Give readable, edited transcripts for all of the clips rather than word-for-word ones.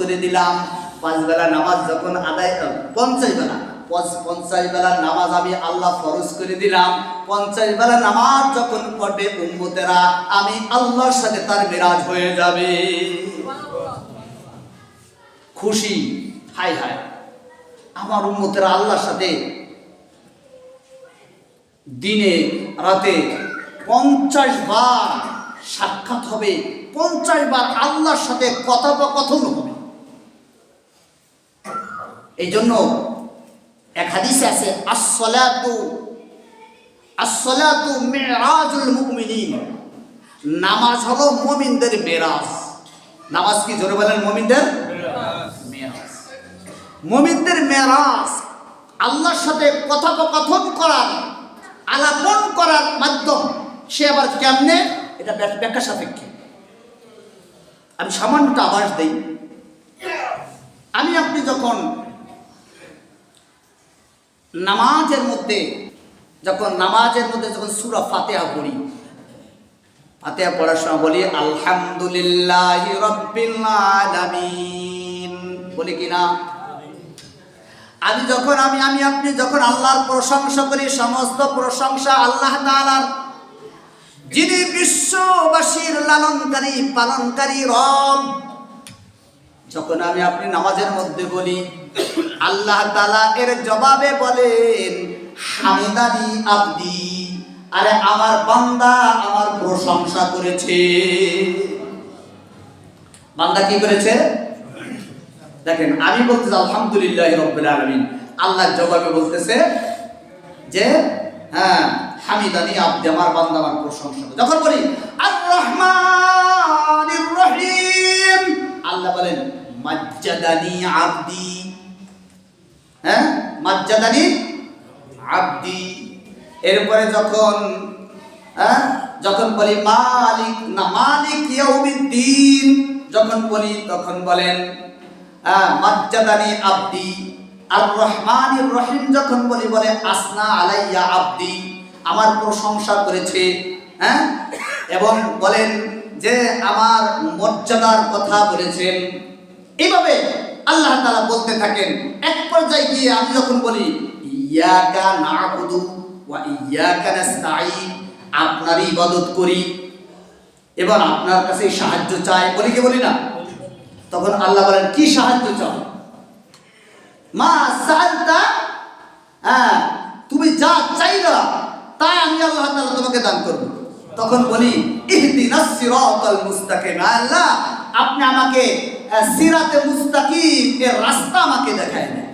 করে দিলাম। 5 বেলা নামাজ যখন আদায় 50 বেলা 50 বেলা নামাজ আমি আল্লাহ ফরজ করে দিলাম। 50 বেলা নামাজ যখন পড়বে উম্মতেরা, আমি আল্লাহর সাথে তার মেরাজ হয়ে যাবে। খুশি, হায় হায় আমার উম্মতেরা আল্লাহর সাথে দিনে রাতে 50 বার সাক্ষাৎ হবে, 50 বার আল্লাহর সাথে কথোপকথন হবে। এই জন্য এক হাদিসে আছে, আসসালাতু মিরাজুল মুমিনিন, নামাজ হলো মুমিনদের মেরাজ। নামাজ কি জোরে বলেন? মুমিনদের মেরাজ। মুমিনদের মেরাজ আল্লাহর সাথে কথোপকথন করার, আলাপন করার মাধ্যম। সে আবার কেমনে, এটা ব্যাখ্যা সাপেক্ষে। আমি সামান্য আভাস দেই। আমি আপনি যখন নামাজের মধ্যে যখন সূরা ফাতিহা পড়ি, ফাতিহা পড়ার সময় বলি আলহামদুলিল্লাহি রাব্বিল আলামিন, বলি কি না? আমি আপনি যখন আল্লাহর প্রশংসা করি, সমস্ত প্রশংসা আল্লাহ তাআলার, যিনি বিশ্ববাসীর লালনকারী পালনকারী রব। যখন আমি আপনি নামাজের মধ্যে বলি, আল্লাহ তাআলা এর জবাবে বলেন হামিদানি আবদি, আরে আমার বান্দা আমার প্রশংসা করেছে। বান্দা কি করেছে? দেখেন, আমি বলতেছি আলহামদুলিল্লাহি রাব্বিল আলামিন, আল্লাহ জবাবে বলতেছে যে হ্যাঁ হামিদানি আবদি, আমার বান্দা আমার প্রশংসা। যখন বলি আর রহমানির রহিম, আল্লাহ বলেন মাজ্জাদানি আবদি, হ্যাঁ মাজ্জাদানি আবদি। এরপরে যখন বলি মালিক ইয়াউমিদ্দিন, যখন বলি তখন বলেন মাজ্জাদানি আবদি। আর রহমানির রহিম যখন বলে আসনা আলাইয়া আবদি, আমার প্রশংসা করেছে, হ্যাঁ, এবং বলেন যে আমার মর্যাদার কথা বলেছেন। এইভাবে আল্লাহ তাআলা বলতে থাকেন। এক পর্যায়ে গিয়ে আমি যখন বলি ইয়াকা না'বুদু ওয়া ইয়াকা নাস্তাঈন, আপনারই ইবাদত করি এবং আপনার কাছে সাহায্য চাই, বলি কি বলি না? তখন আল্লাহ বলেন কি সাহায্য চাও? মা সালতা, তুমি যা চাইলা তাই আমি আল্লাহ তাআলা তোমাকে দান করব। তখন বলি ইহদিনাস সিরাতাল মুস্তাকিম, আল্লাহ আপনি আমাকে সিরাতে মুস্তাকিম এর রাস্তা আমাকে দেখায় দেন।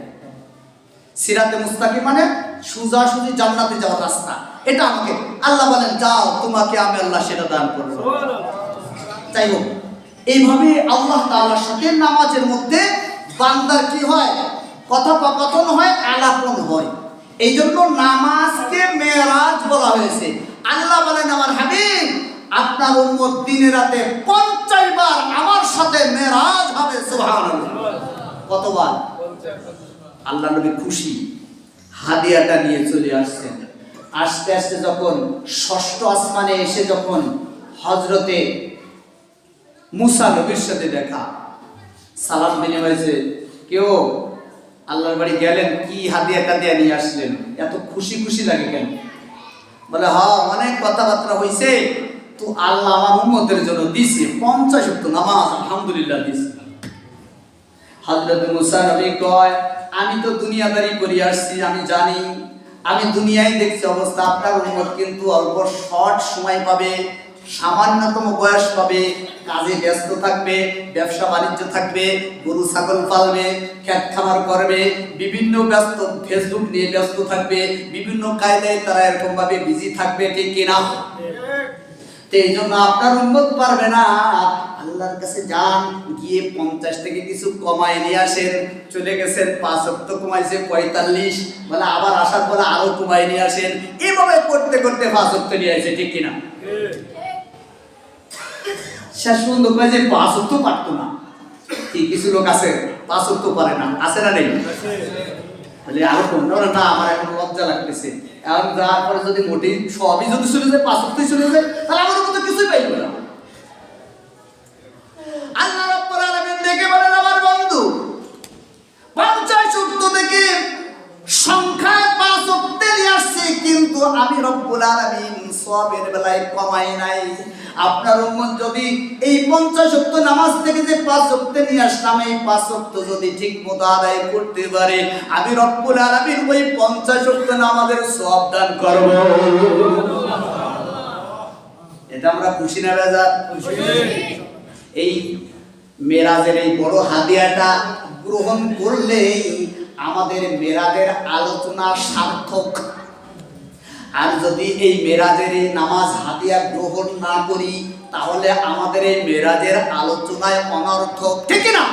সিরাতে মুস্তাকিম মানে সোজাসুজি জান্নাতে যাওয়ার রাস্তা, এটা আমাকে আল্লাহ বলেন যাও, তোমাকে আমি আল্লাহ সেটা দান করব। যাই হোক, এইভাবে আল্লাহ তাআলার সাথে নামাজের মধ্যে বান্দার কি হয়? কথোপকথন হয়, আলাপন হয়। এই জন্য নামাজকে মেরাজ বলা হয়েছে। আল্লাহ বলেন আমার হাবিব আপনার উম্মত দিনে রাতে 50 বার আমার সাথে মেরাজ হবে। সুবহানাল্লাহ। কতবার? আল্লাহ নবী খুশি, হাদিয়াটা নিয়ে চলে আসছেন। আস্তে আস্তে যখন 6ষ্ঠ আসমানে এসে যখন হযরতে মুসা নবীর সাথে দেখা, সালাম বিনিময় হয়েছে, কেউ আল্লাহর বাড়ি গেলেন, কি হাদিয়াটা দিয়ে নিয়ে আসলেন, এত খুশি খুশি লাগে কেন? বলে হ্যাঁ অনেক কথাবার্তা হয়েছে, তো আল্লাহ আমার উম্মতের জন্য দিছে 50 ওয়াক্ত নামাজ, আলহামদুলিল্লাহ দিছে। হযরত মুসা নবী কয় আমি তো দুনিয়াদারি করে আসছি, আমি জানি, আমি দুনিয়ায় দেখছি অবস্থা। আপনার উম্মত কিন্তু অল্প শর্ট সময় পাবে, সামান্যতম বয়স পাবে, কাজে ব্যস্ত থাকবে, ব্যবসা বাণিজ্য থাকবে, গরু ছাগল পালবে, ক্ষেত খামার করবে, বিভিন্ন ব্যস্ত ফেসবুক নিয়ে ব্যস্ত থাকবে, বিভিন্ন কায়দায় তারা এরকম ভাবে বিজি থাকবে, ঠিক কিনা? এই জন্য আপনার উম্মত পারবে না। আল্লাহর কাছে যান, গিয়ে 50 থেকে কিছু কমায় নিয়ে আসেন। চলে গেছেন 5 ওয়াক্ত কমাইছে 45, বলে আবার আসার পরে আরো কমায় নিয়ে আসেন। এইভাবে করতে করতে 5 ওয়াক্ত নিয়ে আসে, ঠিক কিনা? শেষ পর্যন্ত কয় যে 5 ওয়াক্ত পারতো না। কিছু লোক আছে 5 ওয়াক্ত পারে না, আছে না নেই? বলে আরো কম না, আমার এখন লজ্জা লাগতেছে। এখন যাওয়ার পরে যদি মোটেই সবই যদি চলে যায়, 5 ওয়াক্তই চলে যায়, তাহলে আমাদের মতো কিছুই পাইবে না। আল্লাহ রাব্বুল আলামিন দেখে বলেন আমার বন্ধু রব্বুল আলামিন সওয়াবের বেলায় কমাই নাই। আপনার উম্মত যদি এই 50 ওয়াক্ত নামাজ থেকে যে 5 ওয়াক্তে নিয়ে আসলাম, এই 5 ওয়াক্ত যদি ঠিক মতো আদায় করতে পারে, আমি রব্বুল আলামিন ওই 50 ওয়াক্ত নামাজের সওয়াব দান করব। এটা আমরা খুশি না বেজার? খুশি। এই মেরাজের এই বড় হাদিয়াটা গ্রহণ করলেই আমাদের মেরাজের আলোচনা সার্থক। আর যদি এই মেরাজের এই নামাজ হাদিয়া গ্রহণ না করি, তাহলে আমাদের এই মেরাজের আলোচনায় অনর্থক, ঠিক না?